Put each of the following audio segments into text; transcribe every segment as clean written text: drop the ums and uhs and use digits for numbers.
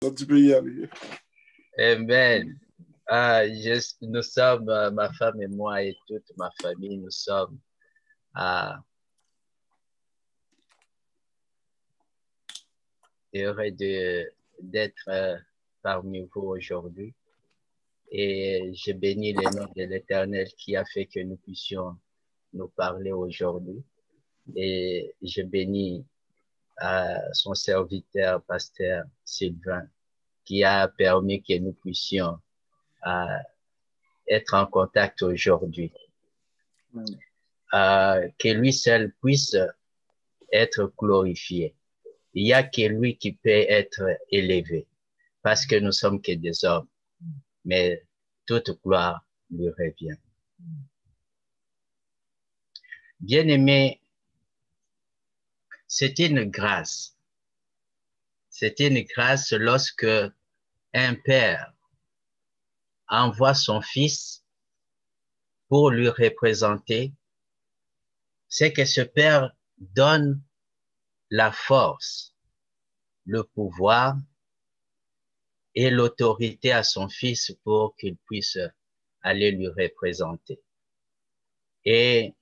Donc, tu peux y aller. Amen. Nous sommes, ma femme et moi et toute ma famille, nous sommes heureux d'être parmi vous aujourd'hui. Et je bénis le nom de l'Éternel qui a fait que nous puissions nous parler aujourd'hui. Et je bénis son serviteur, pasteur Sylvain, qui a permis que nous puissions être en contact aujourd'hui. Que lui seul puisse être glorifié. Il n'y a que lui qui peut être élevé, parce que nous sommes que des hommes, mais toute gloire lui revient. Bien-aimé, c'est une grâce. C'est une grâce lorsque un père envoie son fils pour lui représenter, c'est que ce père donne la force, le pouvoir et l'autorité à son fils pour qu'il puisse aller lui représenter. Et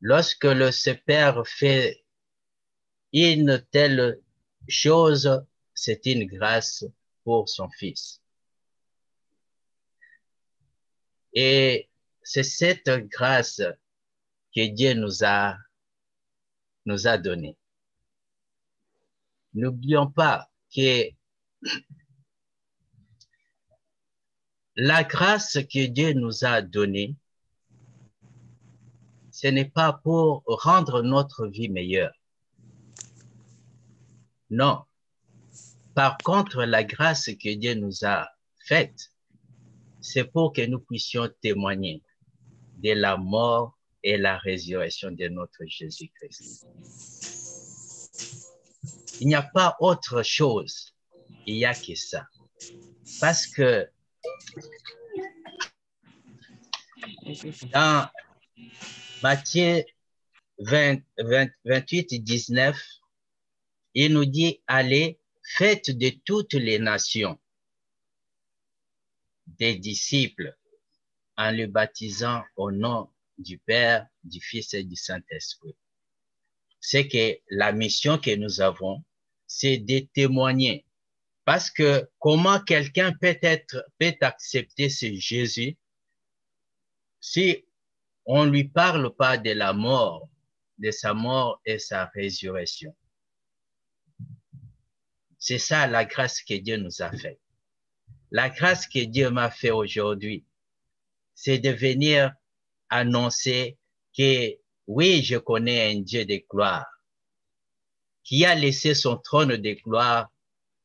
lorsque ce père fait une telle chose, c'est une grâce pour son fils. Et c'est cette grâce que Dieu nous a donnée. N'oublions pas que la grâce que Dieu nous a donnée, ce n'est pas pour rendre notre vie meilleure. Non. Par contre, la grâce que Dieu nous a faite, c'est pour que nous puissions témoigner de la mort et la résurrection de notre Jésus-Christ. Il n'y a pas autre chose, il n'y a que ça. Parce que dans Matthieu 28, 19, il nous dit, allez, faites de toutes les nations des disciples en les baptisant au nom du Père, du Fils et du Saint-Esprit. C'est que la mission que nous avons, c'est de témoigner. Parce que comment quelqu'un peut accepter ce Jésus si on ne lui parle pas de la mort, de sa mort et sa résurrection? C'est ça la grâce que Dieu nous a faite. La grâce que Dieu m'a fait aujourd'hui, c'est de venir annoncer que oui, je connais un Dieu de gloire qui a laissé son trône de gloire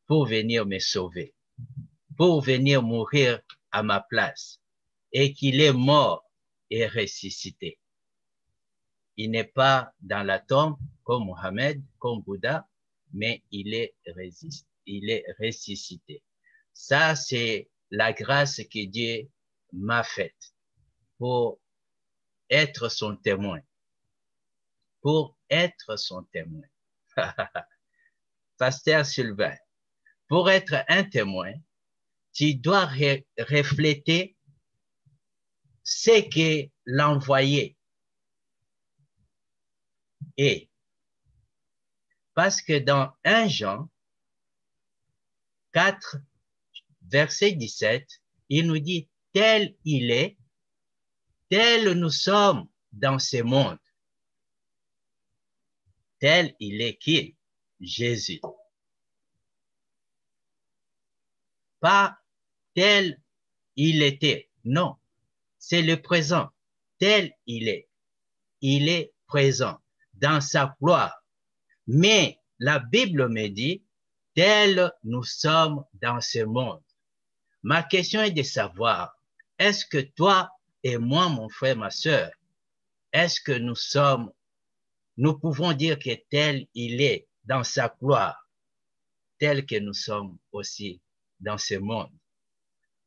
pour venir me sauver, pour venir mourir à ma place et qu'il est mort et ressuscité. Il n'est pas dans la tombe comme Mohammed, comme Bouddha, mais il est ressuscité. Ça, c'est la grâce que Dieu m'a faite pour être son témoin. Pour être son témoin. Pasteur Sylvain, pour être un témoin, tu dois refléter ce que l'envoyé est. Parce que dans 1 Jean 4, verset 17, il nous dit, tel il est, tel nous sommes dans ce monde. Tel il est qui? Jésus. Pas tel il était. Non, c'est le présent. Tel il est. Il est présent dans sa gloire. Mais la Bible me dit, tel nous sommes dans ce monde. Ma question est de savoir, est-ce que toi et moi, mon frère, ma sœur, est-ce que nous pouvons dire que tel il est dans sa gloire, tel que nous sommes aussi dans ce monde?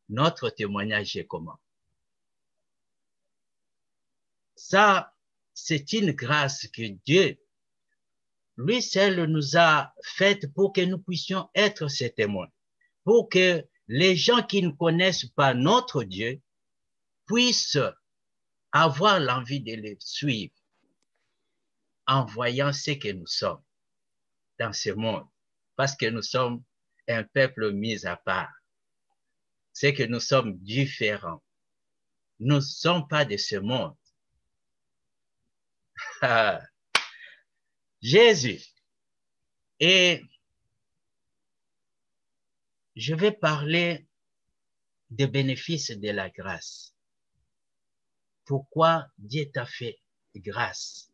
Notre témoignage est comment? Ça, c'est une grâce que Dieu, lui seul nous a fait pour que nous puissions être ses témoins, pour que les gens qui ne connaissent pas notre Dieu puissent avoir l'envie de le suivre en voyant ce que nous sommes dans ce monde, parce que nous sommes un peuple mis à part, c'est que nous sommes différents. Nous ne sommes pas de ce monde. Jésus. Et je vais parler des bénéfices de la grâce. Pourquoi Dieu t'a fait grâce?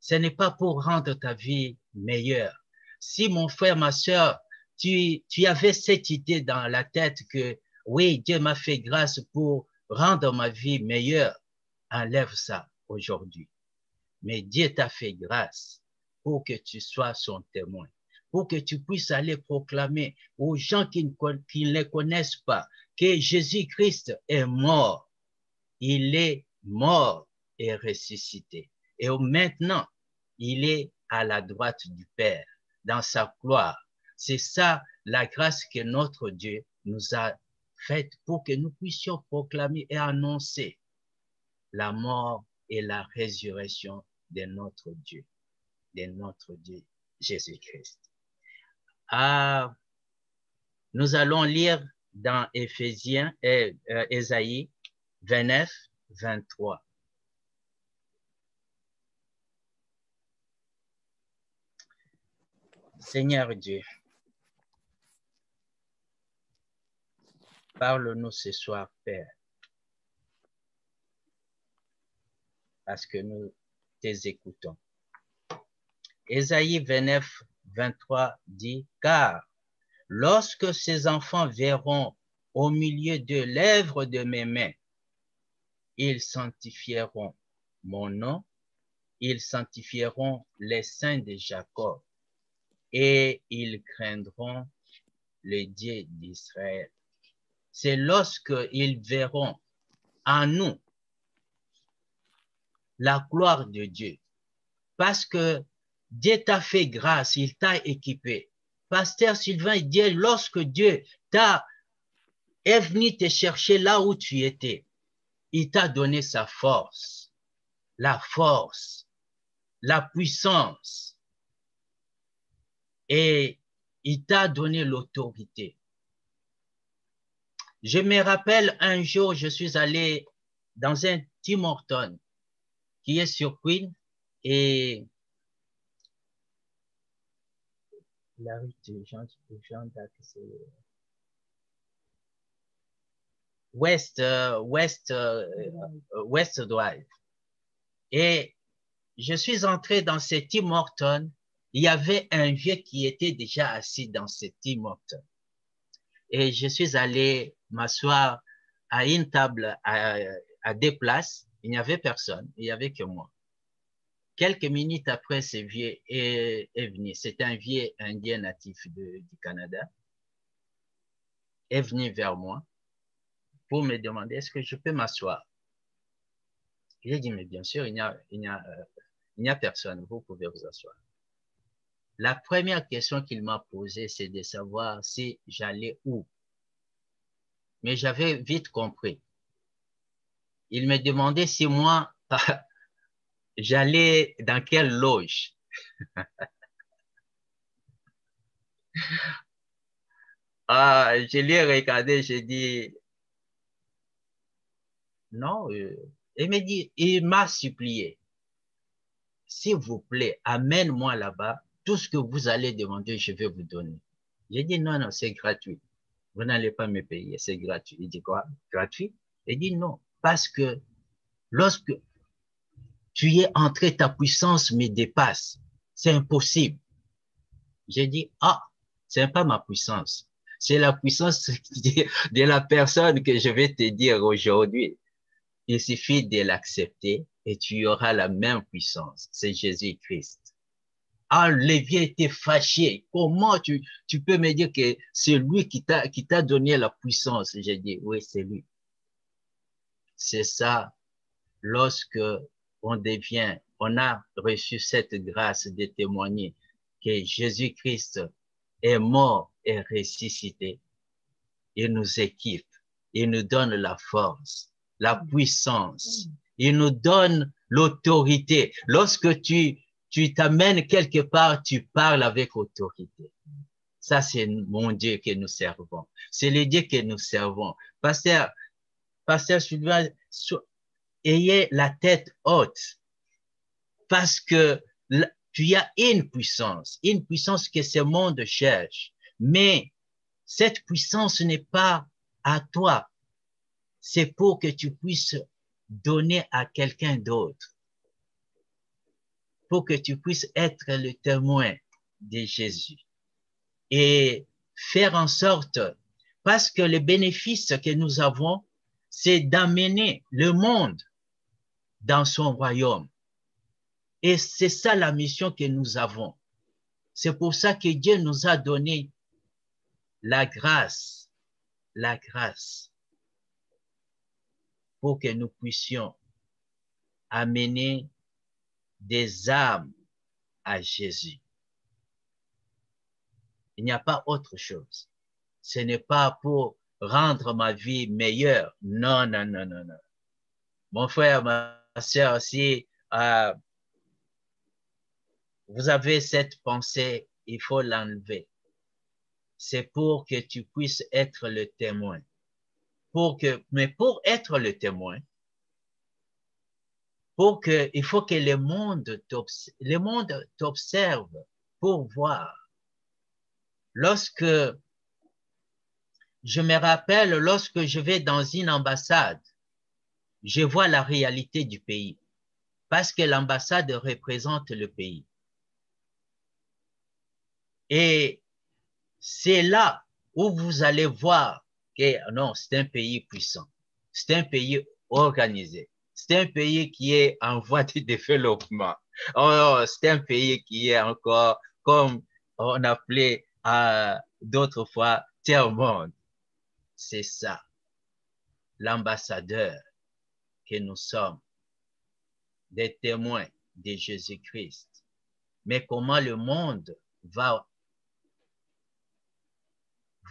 Ce n'est pas pour rendre ta vie meilleure. Si mon frère, ma soeur, tu avais cette idée dans la tête que oui, Dieu m'a fait grâce pour rendre ma vie meilleure, enlève ça aujourd'hui. Mais Dieu t'a fait grâce pour que tu sois son témoin, pour que tu puisses aller proclamer aux gens qui ne les connaissent pas que Jésus-Christ est mort. Il est mort et ressuscité. Et maintenant, il est à la droite du Père, dans sa gloire. C'est ça la grâce que notre Dieu nous a faite pour que nous puissions proclamer et annoncer la mort et la résurrection de notre Dieu Jésus-Christ. Nous allons lire dans Ésaïe 29, 23. Seigneur Dieu, parle-nous ce soir, Père, parce que nous t'écoutons. Ésaïe 29, 23 dit, car lorsque ces enfants verront au milieu de l'œuvre de mes mains, ils sanctifieront mon nom, ils sanctifieront les saints de Jacob et ils craindront le Dieu d'Israël. C'est lorsqu'ils verront en nous la gloire de Dieu, parce que Dieu t'a fait grâce, il t'a équipé. Pasteur Sylvain dit, lorsque Dieu est venu te chercher là où tu étais, il t'a donné sa force, la puissance, et il t'a donné l'autorité. Je me rappelle un jour, je suis allé dans un Tim Hortons qui est sur Queen et la rue de Jean d'Arc, c'est West Drive. Et je suis entré dans ce Tim Hortons. Il y avait un vieux qui était déjà assis dans ce Tim Hortons. Et je suis allé m'asseoir à une table à 2 places. Il n'y avait personne, il n'y avait que moi. Quelques minutes après, ce vieux est venu. C'était un vieux indien natif du Canada. Est venu vers moi pour me demander est-ce que je peux m'asseoir. J'ai dit, mais bien sûr, il n'y a personne, vous pouvez vous asseoir. La première question qu'il m'a posée, c'est de savoir si j'allais où. Mais j'avais vite compris. Il me demandait si moi, j'allais dans quelle loge. Je lui ai regardé, j'ai dit, non. Il m'a supplié, s'il vous plaît, amène-moi là-bas, tout ce que vous allez demander, je vais vous donner. J'ai dit, non, non, c'est gratuit. Vous n'allez pas me payer, c'est gratuit. Il dit quoi? Gratuit? Il dit non, parce que lorsque tu y es entré, ta puissance me dépasse. C'est impossible. J'ai dit, c'est pas ma puissance. C'est la puissance de la personne que je vais te dire aujourd'hui. Il suffit de l'accepter et tu auras la même puissance. C'est Jésus-Christ. Lévi était fâché. Comment tu peux me dire que c'est lui qui t'a donné la puissance? J'ai dit, oui, c'est lui. C'est ça, lorsque on a reçu cette grâce de témoigner. que Jésus-Christ est mort et ressuscité, il nous équipe, il nous donne la force, la puissance, il nous donne l'autorité. Lorsque tu t'amènes quelque part, tu parles avec autorité. Ça, c'est mon Dieu que nous servons. C'est le Dieu que nous servons. Pasteur Sylvain, ayez la tête haute parce que tu as une puissance que ce monde cherche. Mais cette puissance n'est pas à toi. C'est pour que tu puisses donner à quelqu'un d'autre. Pour que tu puisses être le témoin de Jésus. Et faire en sorte, parce que le bénéfice que nous avons, c'est d'amener le monde dans son royaume. Et c'est ça la mission que nous avons. C'est pour ça que Dieu nous a donné la grâce pour que nous puissions amener des âmes à Jésus. Il n'y a pas autre chose. Ce n'est pas pour rendre ma vie meilleure. Non, non, non, non, non. Mon frère, ma soeur, si vous avez cette pensée, il faut l'enlever. C'est pour que tu puisses être le témoin. Mais pour être le témoin, il faut que le monde t'observe pour voir. Je me rappelle, lorsque je vais dans une ambassade, je vois la réalité du pays parce que l'ambassade représente le pays. Et c'est là où vous allez voir que non, c'est un pays puissant, c'est un pays organisé, c'est un pays qui est en voie de développement. Oh, c'est un pays qui est encore, comme on appelait d'autres fois, tiers-monde. C'est ça, l'ambassadeur que nous sommes, des témoins de Jésus-Christ. Mais comment le monde va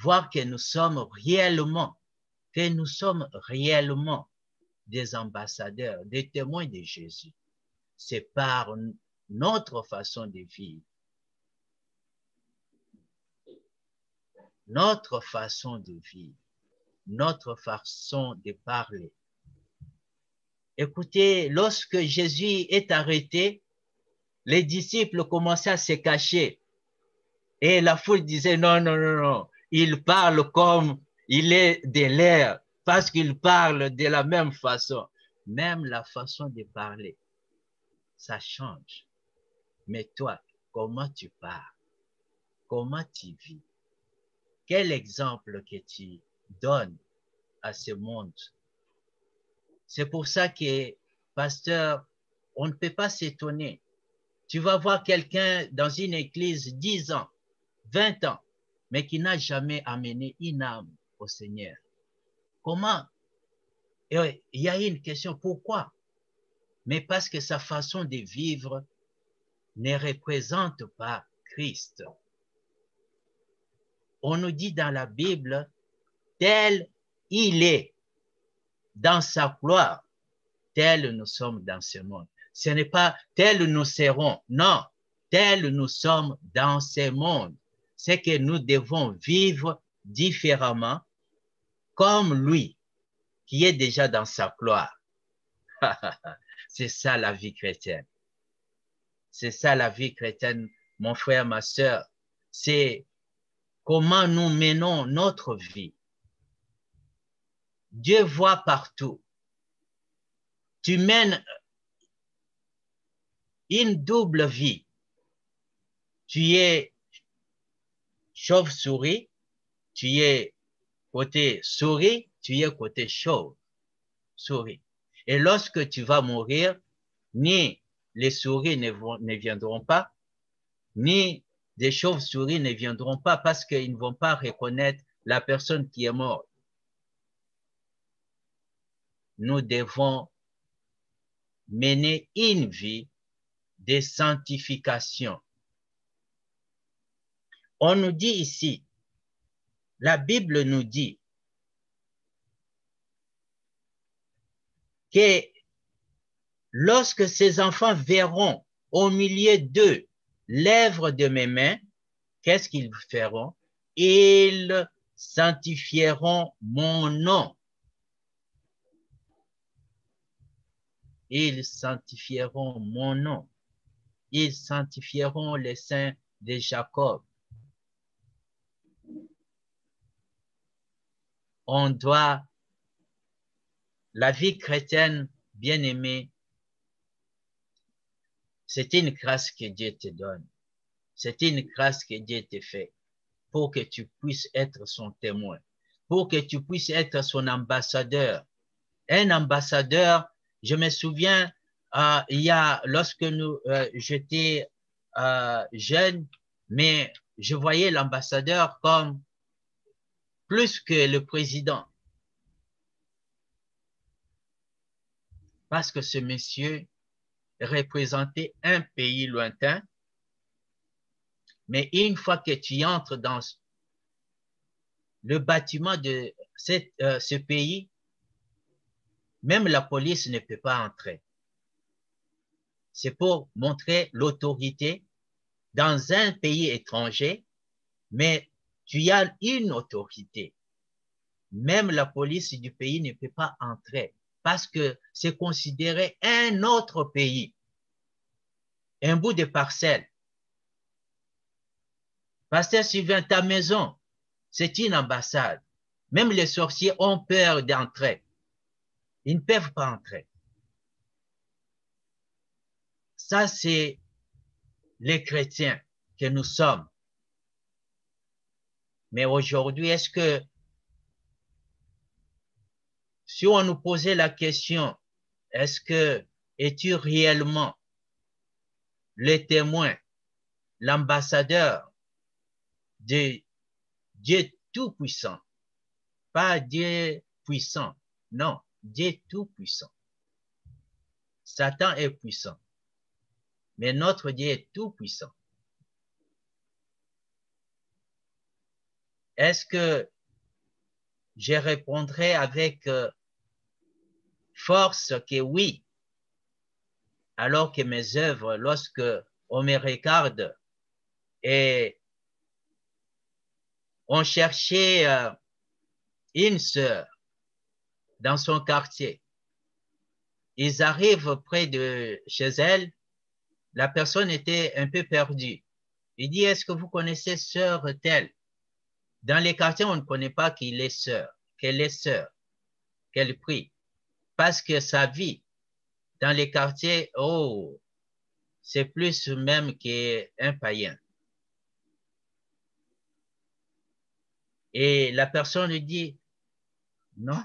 voir que nous sommes réellement des ambassadeurs, des témoins de Jésus. C'est par notre façon de vivre, notre façon de vivre, notre façon de parler. Écoutez, lorsque Jésus est arrêté, les disciples commençaient à se cacher. Et la foule disait, non, non, non, non, il parle comme il est de l'air, parce qu'il parle de la même façon. Même la façon de parler, ça change. Mais toi, comment tu parles? Comment tu vis? Quel exemple que tu donnes à ce monde? C'est pour ça que, pasteur, on ne peut pas s'étonner. Tu vas voir quelqu'un dans une église 10 ans, 20 ans, mais qui n'a jamais amené une âme au Seigneur. Comment? Et il y a une question, pourquoi? Mais parce que sa façon de vivre ne représente pas Christ. On nous dit dans la Bible, tel il est dans sa gloire, tel nous sommes dans ce monde. Ce n'est pas tel nous serons, non, tel nous sommes dans ce monde. C'est que nous devons vivre différemment comme lui, qui est déjà dans sa gloire. C'est ça la vie chrétienne. C'est ça la vie chrétienne, mon frère, ma soeur. C'est comment nous menons notre vie. Dieu voit partout. Tu mènes une double vie. Tu es chauve-souris, tu es côté souris, tu es côté chauve-souris. Et lorsque tu vas mourir, ni les souris ne viendront pas, ni des chauves-souris ne viendront pas parce qu'ils ne vont pas reconnaître la personne qui est morte. Nous devons mener une vie de sanctification. On nous dit ici, la Bible nous dit que lorsque ces enfants verront au milieu d'eux l'œuvre de mes mains, qu'est-ce qu'ils feront? Ils sanctifieront mon nom. Ils sanctifieront mon nom. Ils sanctifieront les saints de Jacob. On doit, la vie chrétienne, bien-aimée, c'est une grâce que Dieu te donne. C'est une grâce que Dieu te fait pour que tu puisses être son témoin, pour que tu puisses être son ambassadeur. Un ambassadeur, je me souviens, lorsque j'étais jeune, mais je voyais l'ambassadeur comme plus que le président. Parce que ce monsieur représentait un pays lointain, mais une fois que tu entres dans le bâtiment de ce pays, même la police ne peut pas entrer. C'est pour montrer l'autorité dans un pays étranger, mais tu as une autorité. Même la police du pays ne peut pas entrer parce que c'est considéré un autre pays, un bout de parcelle. Pasteur Sylvain, ta maison, c'est une ambassade. Même les sorciers ont peur d'entrer. Ils ne peuvent pas entrer. Ça, c'est les chrétiens que nous sommes. Mais aujourd'hui, est-ce que si on nous posait la question, est-ce que es-tu réellement le témoin, l'ambassadeur de Dieu Tout-Puissant? Pas Dieu puissant, non, Dieu Tout-Puissant. Satan est puissant, mais notre Dieu est tout-puissant. Est-ce que je répondrai avec force que oui, alors que mes œuvres, lorsque on me regarde et on cherchait une sœur dans son quartier, ils arrivent près de chez elle, la personne était un peu perdue. Il dit, est-ce que vous connaissez sœur telle? Dans les quartiers, on ne connaît pas qu'elle est sœur, qu'elle prie. Parce que sa vie, dans les quartiers, oh, c'est plus même qu'un païen. Et la personne lui dit, non,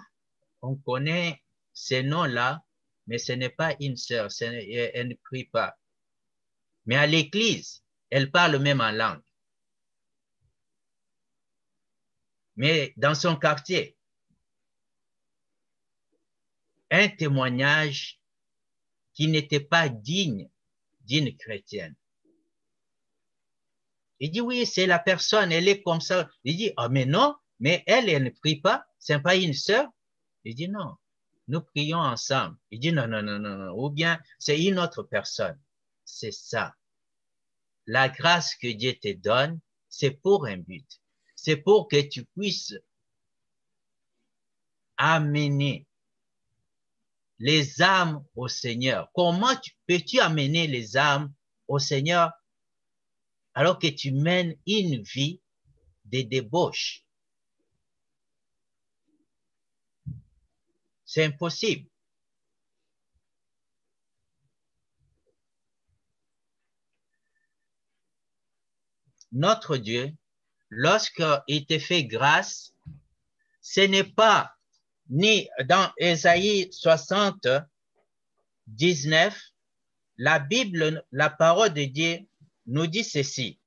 on connaît ces noms-là, mais ce n'est pas une sœur, elle ne prie pas. Mais à l'église, elle parle même en langue. Mais dans son quartier, un témoignage qui n'était pas digne d'une chrétienne. Il dit, oui, c'est la personne, elle est comme ça. Il dit, oh, mais non, mais elle ne prie pas, c'est pas une sœur. Il dit, non, nous prions ensemble. Il dit, non, non, non, non, non, ou bien c'est une autre personne. C'est ça. La grâce que Dieu te donne, c'est pour un but. C'est pour que tu puisses amener les âmes au Seigneur. Comment peux-tu amener les âmes au Seigneur alors que tu mènes une vie de débauche? C'est impossible. Notre Dieu, lorsqu'il te fait grâce, ce n'est pas ni dans Ésaïe 60, 19, la Bible, la parole de Dieu nous dit ceci.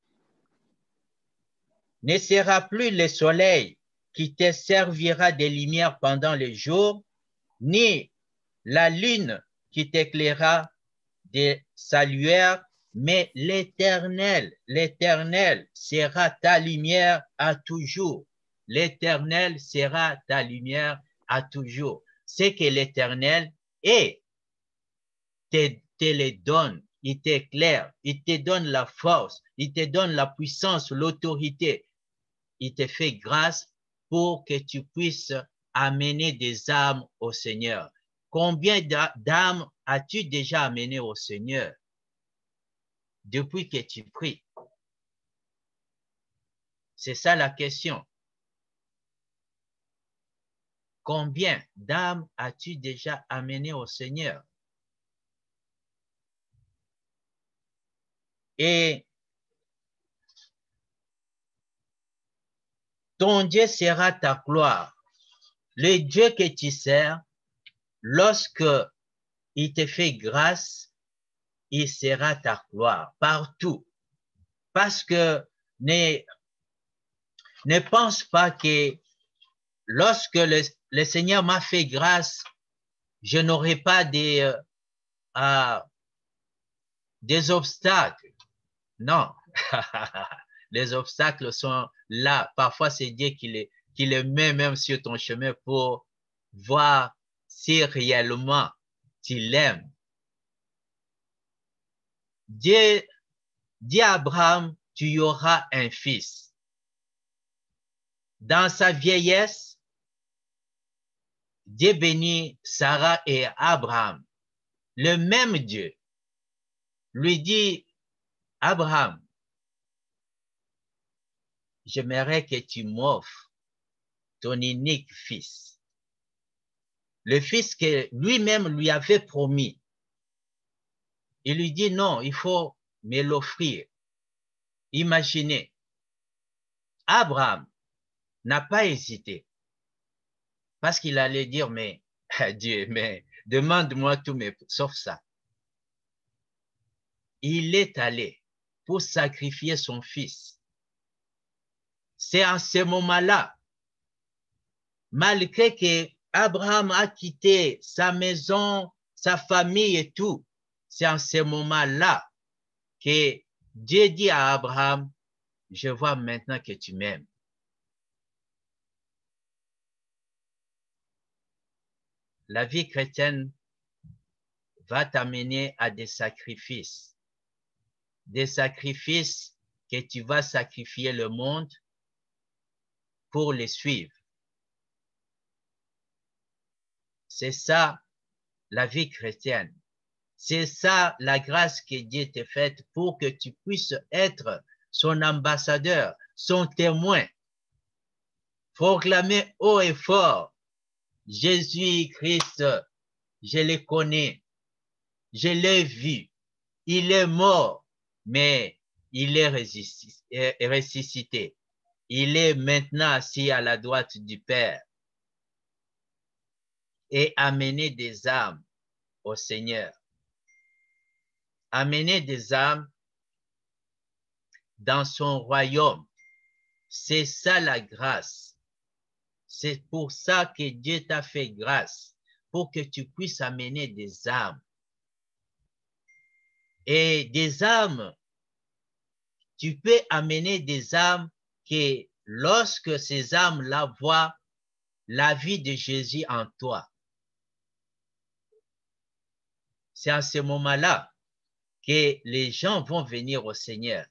Ne sera plus le soleil qui te servira de lumière pendant le jour, ni la lune qui t'éclairera de sa lueur Mais l'Éternel, l'Éternel sera ta lumière à toujours. L'Éternel sera ta lumière à toujours. C'est que l'Éternel est, te les donne, il t'éclaire, il te donne la force, il te donne la puissance, l'autorité. Il te fait grâce pour que tu puisses amener des âmes au Seigneur. Combien d'âmes as-tu déjà amené au Seigneur depuis que tu pries? C'est ça la question. Combien d'âmes as-tu déjà amené au Seigneur? Et ton Dieu sera ta gloire. Le Dieu que tu sers, lorsque il te fait grâce, il sera ta gloire partout. Parce que ne pense pas que lorsque le Seigneur m'a fait grâce, je n'aurai pas des obstacles. Non. Les obstacles sont là. Parfois, c'est Dieu qui les met même sur ton chemin pour voir si réellement tu l'aimes. Dieu dit à Abraham, tu auras un fils. Dans sa vieillesse, Dieu bénit Sarah et Abraham. Le même Dieu lui dit, Abraham, j'aimerais que tu m'offres ton unique fils. Le fils que lui-même lui avait promis. Il lui dit, non, il faut me l'offrir. Imaginez, Abraham n'a pas hésité parce qu'il allait dire, mais Dieu, mais demande-moi tout, mais sauf ça. Il est allé pour sacrifier son fils. C'est en ce moment-là, malgré que Abraham a quitté sa maison, sa famille et tout, c'est en ce moment-là que Dieu dit à Abraham, je vois maintenant que tu m'aimes. La vie chrétienne va t'amener à des sacrifices que tu vas sacrifier le monde pour les suivre. C'est ça la vie chrétienne. C'est ça la grâce que Dieu t'a faite pour que tu puisses être son ambassadeur, son témoin. Proclamer haut et fort, Jésus-Christ, je le connais, je l'ai vu, il est mort, mais il est ressuscité. Il est maintenant assis à la droite du Père et amener des âmes au Seigneur. Amener des âmes dans son royaume. C'est ça la grâce. C'est pour ça que Dieu t'a fait grâce, pour que tu puisses amener des âmes. Et des âmes, tu peux amener des âmes que lorsque ces âmes-là voient la vie de Jésus en toi, c'est à ce moment-là que les gens vont venir au Seigneur.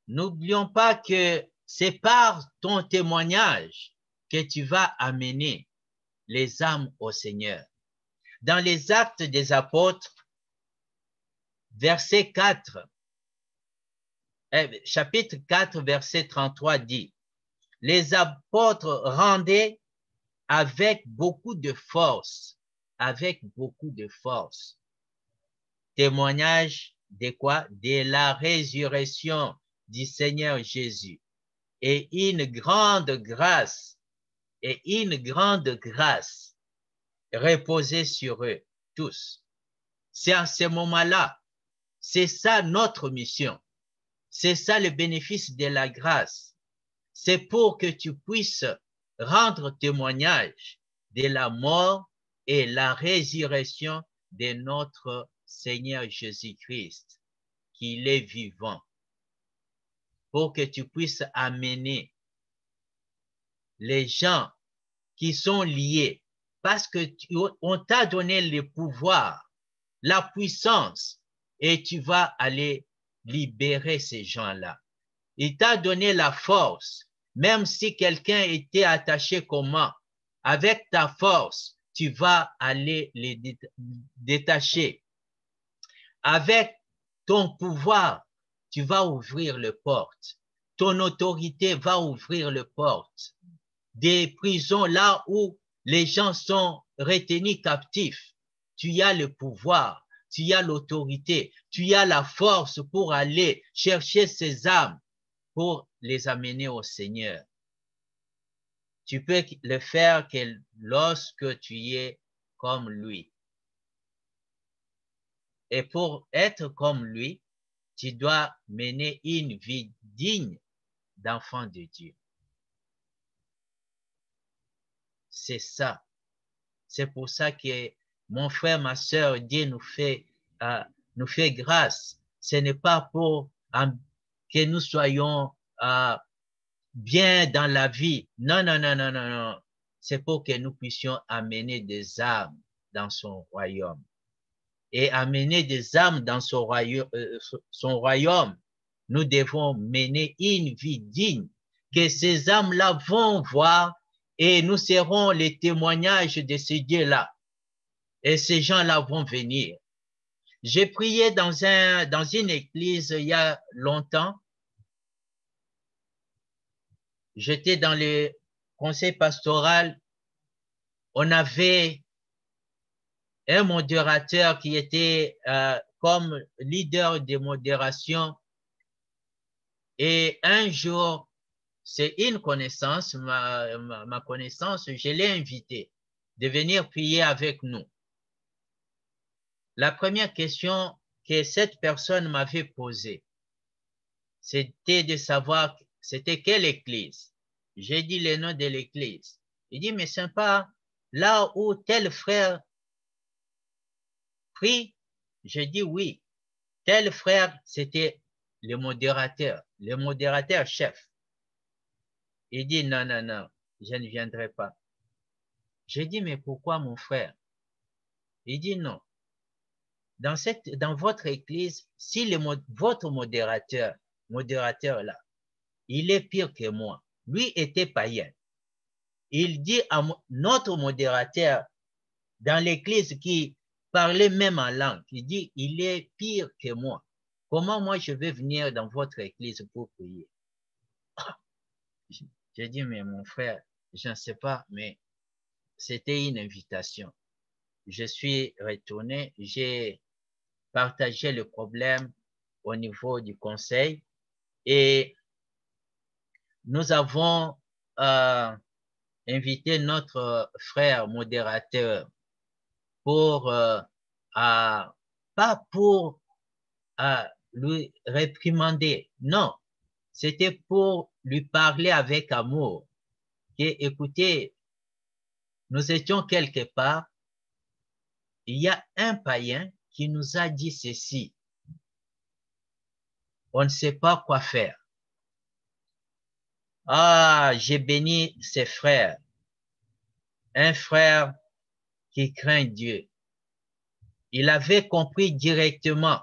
N'oublions pas que c'est par ton témoignage que tu vas amener les âmes au Seigneur. Dans les Actes des Apôtres, verset 4, chapitre 4, verset 33 dit, les apôtres rendaient avec beaucoup de force, témoignage de quoi? De la résurrection du Seigneur Jésus. Et une grande grâce reposait sur eux tous. C'est à ce moment-là, c'est ça notre mission. C'est ça le bénéfice de la grâce. C'est pour que tu puisses rendre témoignage de la mort et la résurrection de notre Seigneur Jésus-Christ, qu'il est vivant, pour que tu puisses amener les gens qui sont liés, parce que on t'a donné le pouvoir, la puissance, et tu vas aller libérer ces gens-là. Il t'a donné la force, même si quelqu'un était attaché comment, avec ta force, tu vas aller les détacher. Avec ton pouvoir, tu vas ouvrir les portes. Ton autorité va ouvrir les portes des prisons là où les gens sont retenus captifs. Tu as le pouvoir, tu as l'autorité, tu as la force pour aller chercher ces âmes pour les amener au Seigneur. Tu peux le faire que lorsque tu es comme lui. Et pour être comme lui, tu dois mener une vie digne d'enfant de Dieu. C'est ça. C'est pour ça que mon frère, ma soeur, Dieu nous fait grâce. Ce n'est pas pour que nous soyons bien dans la vie. Non, non, non, non, non, non. C'est pour que nous puissions amener des âmes dans son royaume. Et amener des âmes dans son royaume, nous devons mener une vie digne, que ces âmes-là vont voir et nous serons les témoignages de ce Dieu-là. Et ces gens-là vont venir. J'ai prié dans une église il y a longtemps. J'étais dans le conseil pastoral. On avait un modérateur qui était comme leader de modération. Et un jour, c'est une connaissance, ma connaissance, je l'ai invité de venir prier avec nous. La première question que cette personne m'avait posée, c'était de savoir c'était quelle église. J'ai dit le nom de l'église. Il dit, mais c'est pas là où tel frère prie. J'ai dit oui. Tel frère, c'était le modérateur chef. Il dit, non, non, non, je ne viendrai pas. J'ai dit, mais pourquoi mon frère? Il dit, non. Dans votre église, si votre modérateur là, il est pire que moi. Lui était païen. Il dit à notre modérateur dans l'église qui parlait même en langue, il dit, il est pire que moi. Comment moi je vais venir dans votre église pour prier? J'ai dit, mais mon frère, je ne sais pas, mais c'était une invitation. Je suis retourné, j'ai partagé le problème au niveau du conseil et nous avons invité notre frère modérateur pour, pas pour lui réprimander, non, c'était pour lui parler avec amour. Et écoutez, nous étions quelque part, il y a un païen qui nous a dit ceci. On ne sait pas quoi faire. Ah, j'ai béni ses frères. Un frère qui craint Dieu. Il avait compris directement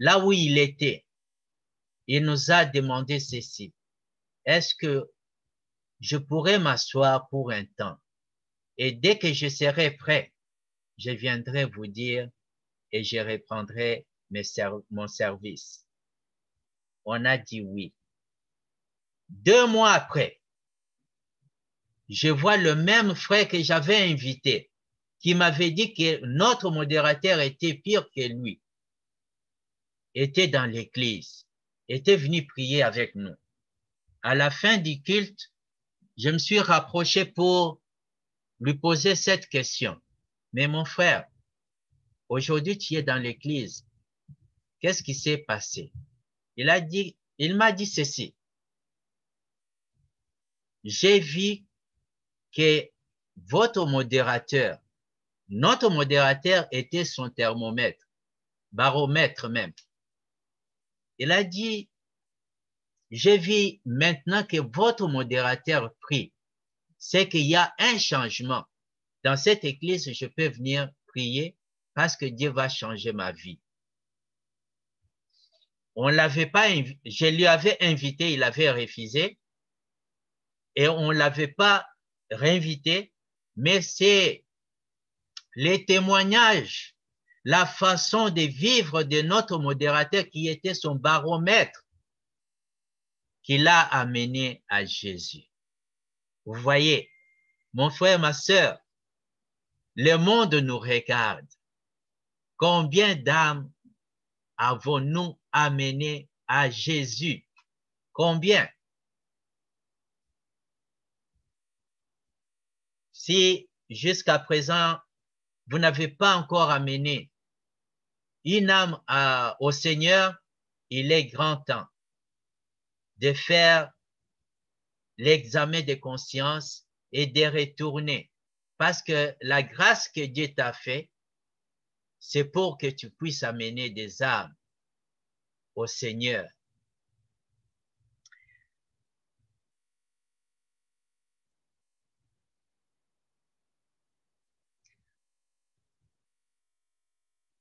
là où il était. Il nous a demandé ceci. Est-ce que je pourrais m'asseoir pour un temps? Et dès que je serai prêt, je viendrai vous dire et je reprendrai mon service. On a dit oui. 2 mois après, je vois le même frère que j'avais invité, qui m'avait dit que notre modérateur était pire que lui, était dans l'église, était venu prier avec nous. À la fin du culte, je me suis rapproché pour lui poser cette question. Mais mon frère, aujourd'hui tu es dans l'église. Qu'est-ce qui s'est passé? Il m'a dit ceci. J'ai vu que votre modérateur Notre modérateur était son thermomètre, baromètre même. Il a dit, je vis maintenant que votre modérateur prie. C'est qu'il y a un changement. Dans cette église, je peux venir prier parce que Dieu va changer ma vie. On l'avait pas, je lui avais invité, il avait refusé et on l'avait pas réinvité, mais c'est les témoignages, la façon de vivre de notre modérateur qui était son baromètre qui l'a amené à Jésus. Vous voyez, mon frère, ma sœur, le monde nous regarde. Combien d'âmes avons-nous amenées à Jésus? Combien? Si jusqu'à présent, vous n'avez pas encore amené une âme au Seigneur, il est grand temps de faire l'examen de conscience et de retourner. Parce que la grâce que Dieu t'a fait, c'est pour que tu puisses amener des âmes au Seigneur.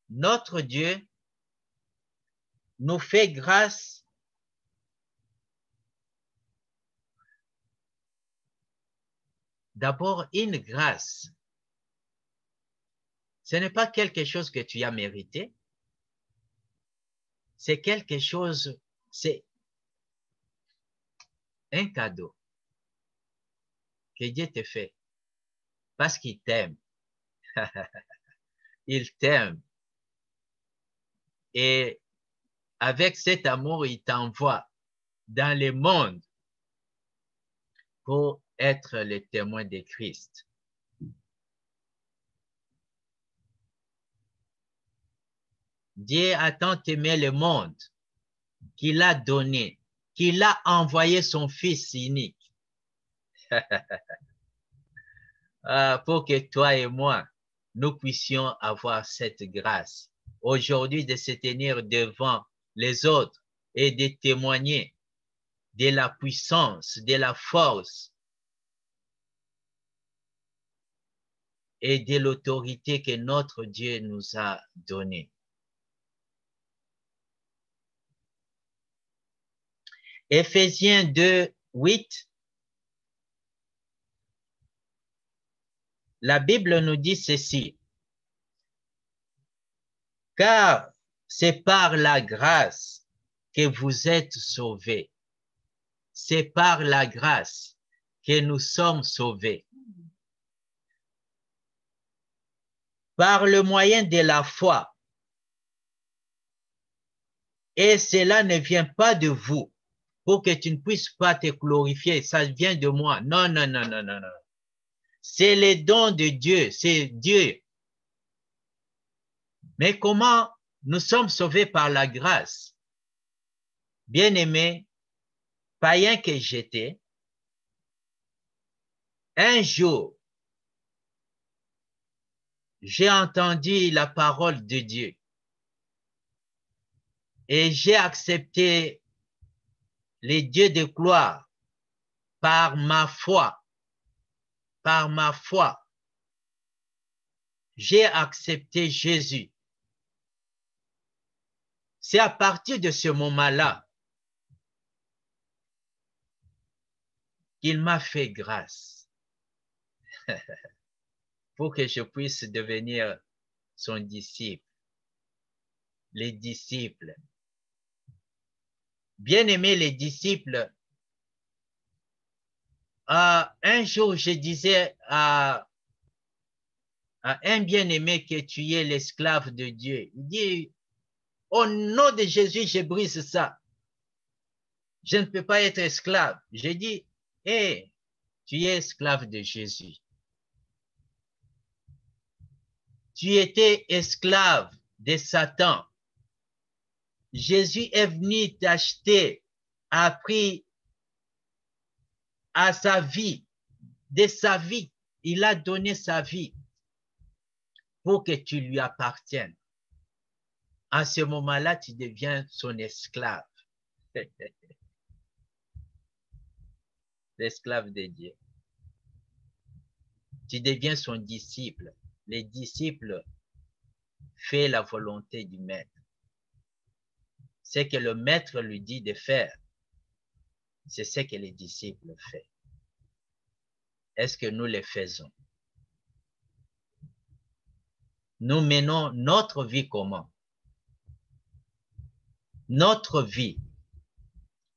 Notre Dieu nous fait grâce d'abord une grâce. Ce n'est pas quelque chose que tu as mérité. C'est quelque chose, c'est un cadeau que Dieu te fait parce qu'il t'aime. Il t'aime. Et avec cet amour, il t'envoie dans le monde pour être le témoin de Christ. Dieu a tant aimé le monde qu'il a donné, qu'il a envoyé son Fils unique pour que toi et moi, nous puissions avoir cette grâce aujourd'hui de se tenir devant les autres et de témoigner de la puissance, de la force et de l'autorité que notre Dieu nous a donnée. Éphésiens 2, 8. La Bible nous dit ceci. Car c'est par la grâce que vous êtes sauvés. C'est par la grâce que nous sommes sauvés. Par le moyen de la foi. Et cela ne vient pas de vous pour que tu ne puisses pas te glorifier. Ça vient de moi. Non, non, non, non, non, non. C'est le don de Dieu. C'est Dieu. Mais comment nous sommes sauvés par la grâce? Bien-aimé, païen que j'étais, un jour, j'ai entendu la parole de Dieu et j'ai accepté les dieux de gloire par ma foi. Par ma foi, j'ai accepté Jésus. C'est à partir de ce moment-là qu'il m'a fait grâce pour que je puisse devenir son disciple. Les disciples. Bien-aimés les disciples, un jour je disais à un bien-aimé que tu es l'esclave de Dieu. Il dit, au nom de Jésus, je brise ça. Je ne peux pas être esclave. J'ai dit, hé, tu es esclave de Jésus. Tu étais esclave de Satan. Jésus est venu t'acheter à prix à sa vie, de sa vie. Il a donné sa vie. pour que tu lui appartiennes. À ce moment-là, tu deviens son esclave. L'esclave de Dieu. Tu deviens son disciple. Les disciples font la volonté du maître. Ce que le maître lui dit de faire, c'est ce que les disciples font. Est-ce que nous le faisons? Nous menons notre vie comment? Notre vie.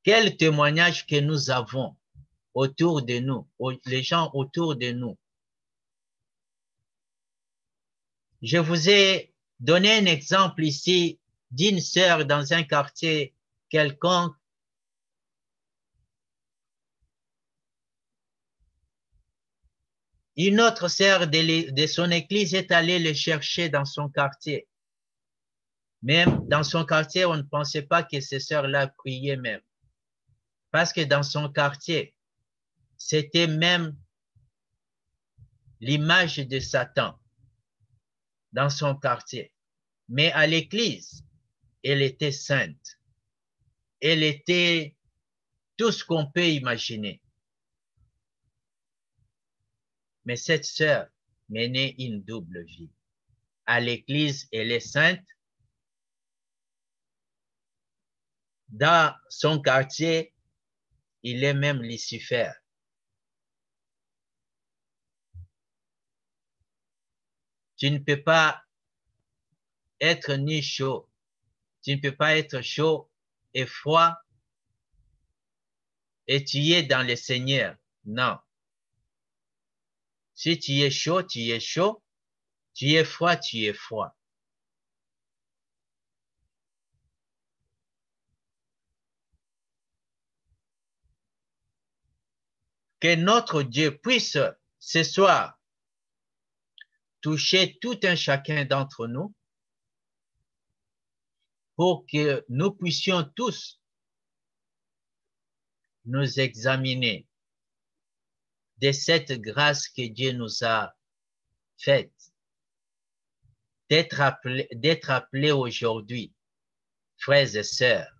Quel témoignage que nous avons autour de nous, les gens autour de nous? Je vous ai donné un exemple ici d'une sœur dans un quartier quelconque. Une autre sœur de son église est allée le chercher dans son quartier. Même dans son quartier, on ne pensait pas que ces sœurs-là priaient même. Parce que dans son quartier, c'était même l'image de Satan dans son quartier. Mais à l'église, elle était sainte. Elle était tout ce qu'on peut imaginer. Mais cette sœur menait une double vie. À l'église, elle est sainte. Dans son quartier, il est même Lucifer. Tu ne peux pas être ni chaud. Tu ne peux pas être chaud et froid et tu es dans le Seigneur. Non. Si tu es chaud, tu es chaud. Tu es froid, tu es froid. Que notre Dieu puisse ce soir toucher tout un chacun d'entre nous pour que nous puissions tous nous examiner de cette grâce que Dieu nous a faite, d'être appelés aujourd'hui, frères et sœurs,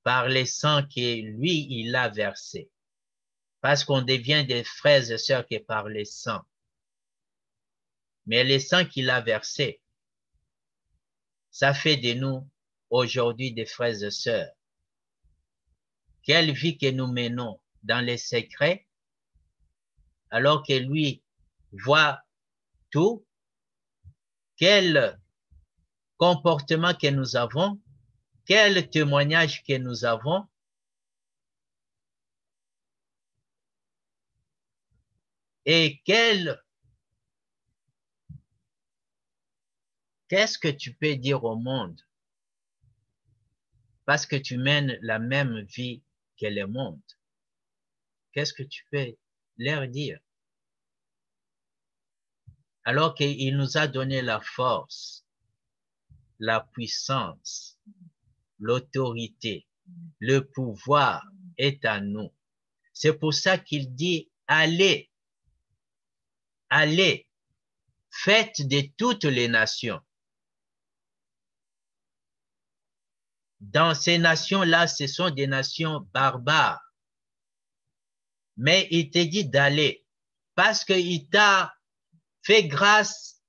par les sangs que lui, il a versés. Parce qu'on devient des frères et sœurs que par les sangs. Mais les sangs qu'il a versés, ça fait de nous aujourd'hui des frères et sœurs. Quelle vie que nous menons dans les secrets, alors que lui voit tout, quel comportement que nous avons, quel témoignage que nous avons, et qu'est-ce que tu peux dire au monde parce que tu mènes la même vie que le monde? Qu'est-ce que tu peux leur dire? Alors qu'il nous a donné la force, la puissance, l'autorité, le pouvoir est à nous. C'est pour ça qu'il dit, allez, allez, faites de toutes les nations. Dans ces nations-là, ce sont des nations barbares. Mais il te dit d'aller parce qu'il t'a fait grâce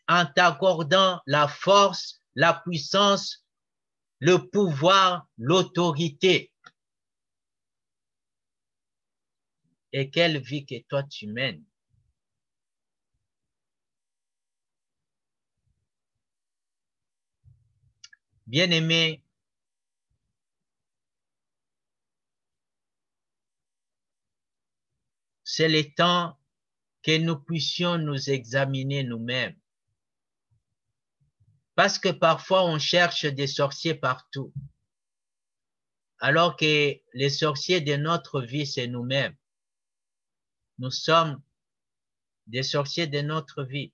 en t'accordant la force, la puissance, le pouvoir, l'autorité. Et quelle vie que toi tu mènes. Bien-aimés, c'est le temps que nous puissions nous examiner nous-mêmes. Parce que parfois on cherche des sorciers partout. Alors que les sorciers de notre vie, c'est nous-mêmes. Nous sommes des sorciers de notre vie.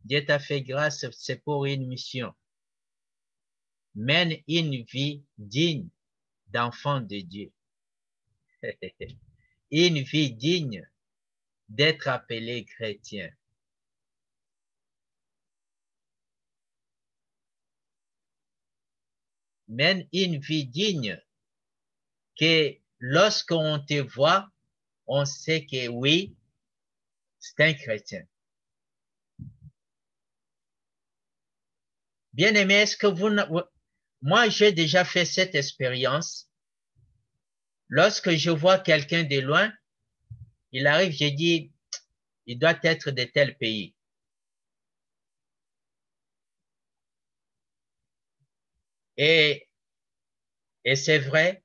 Dieu t'a fait grâce, c'est pour une mission. Mène une vie digne d'enfant de Dieu. Une vie digne d'être appelé chrétien. mène une vie digne, que lorsqu'on te voit, on sait que oui, c'est un chrétien. Bien-aimé, est-ce que moi, j'ai déjà fait cette expérience. Lorsque je vois quelqu'un de loin, il arrive, je dis, il doit être de tel pays. Et c'est vrai,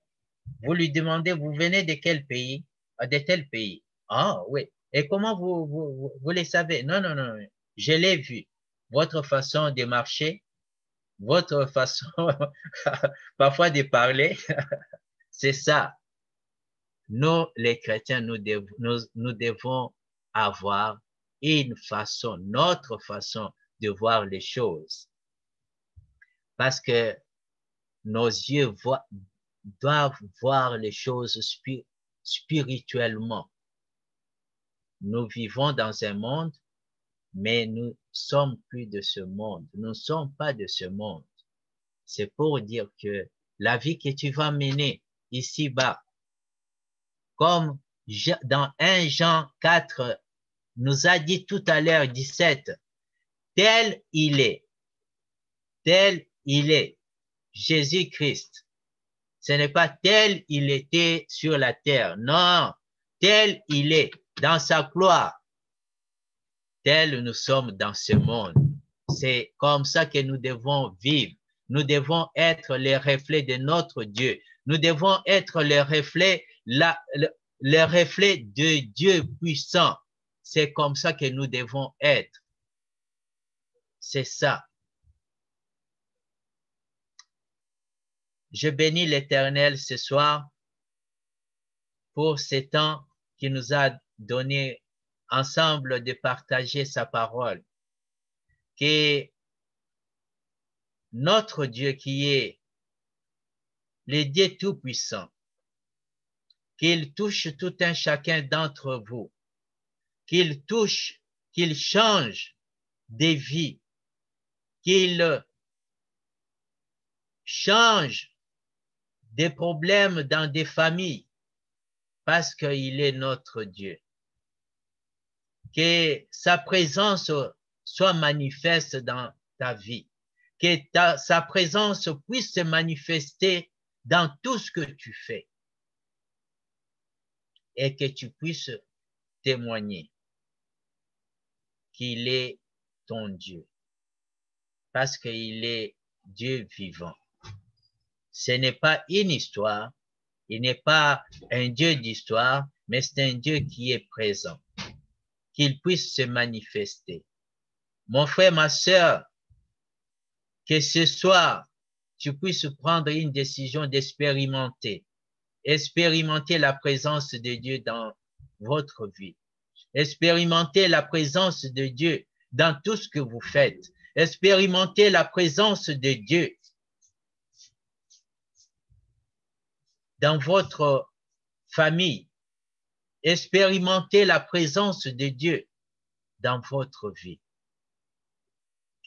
vous lui demandez, vous venez de quel pays? De tel pays. Ah oui. Et comment vous le savez? Non, non, non, je l'ai vu. Votre façon de marcher, votre façon parfois de parler, c'est ça. Nous, les chrétiens, nous devons avoir une façon, notre façon de voir les choses. Parce que nos yeux doivent voir les choses spirituellement. Nous vivons dans un monde, mais nous sommes plus de ce monde. Nous ne sommes pas de ce monde. C'est pour dire que la vie que tu vas mener ici-bas, comme dans 1 Jean 4 nous a dit tout à l'heure 17, tel il est, Jésus-Christ. Ce n'est pas tel il était sur la terre, non, tel il est dans sa gloire, tel nous sommes dans ce monde. C'est comme ça que nous devons vivre. Nous devons être les reflets de notre Dieu. Nous devons être les reflets, les reflets de Dieu puissant. C'est comme ça que nous devons être. C'est ça. Je bénis l'Éternel ce soir pour ce temps qu'il nous a donné ensemble de partager sa parole. Que notre Dieu qui est le Dieu Tout-Puissant, qu'il touche tout un chacun d'entre vous, qu'il touche, qu'il change des vies, qu'il change des problèmes dans des familles, parce qu'il est notre Dieu. Que sa présence soit manifeste dans ta vie, que sa présence puisse se manifester dans tout ce que tu fais et que tu puisses témoigner qu'il est ton Dieu, parce qu'il est Dieu vivant. Ce n'est pas une histoire, il n'est pas un Dieu d'histoire, mais c'est un Dieu qui est présent, qu'il puisse se manifester. Mon frère, ma sœur, que ce soir, tu puisses prendre une décision d'expérimenter la présence de Dieu dans votre vie. Expérimentez la présence de Dieu dans tout ce que vous faites. Expérimentez la présence de Dieu dans votre famille. Expérimentez la présence de Dieu dans votre vie.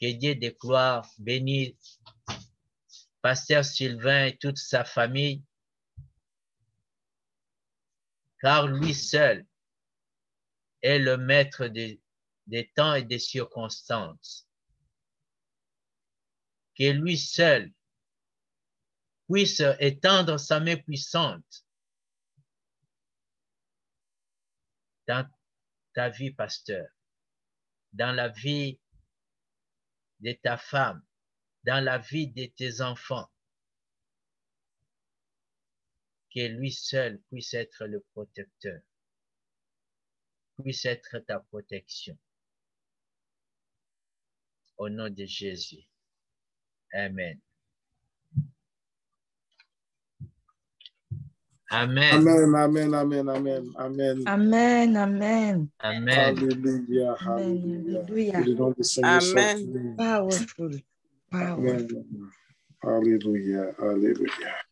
Que Dieu de gloire bénisse Pasteur Sylvain et toute sa famille, car lui seul est le maître des temps et des circonstances. Que lui seul puisse étendre sa main puissante dans ta vie, pasteur, dans la vie de ta femme, dans la vie de tes enfants. Que lui seul puisse être le protecteur, puisse être ta protection. Au nom de Jésus. Amen. Amen. Amen, amen, amen, amen, amen. Amen, amen. Amen. Hallelujah, hallelujah. Que le nom du Seigneur soit béni. Powerful. Powerful. Amen. Hallelujah, hallelujah.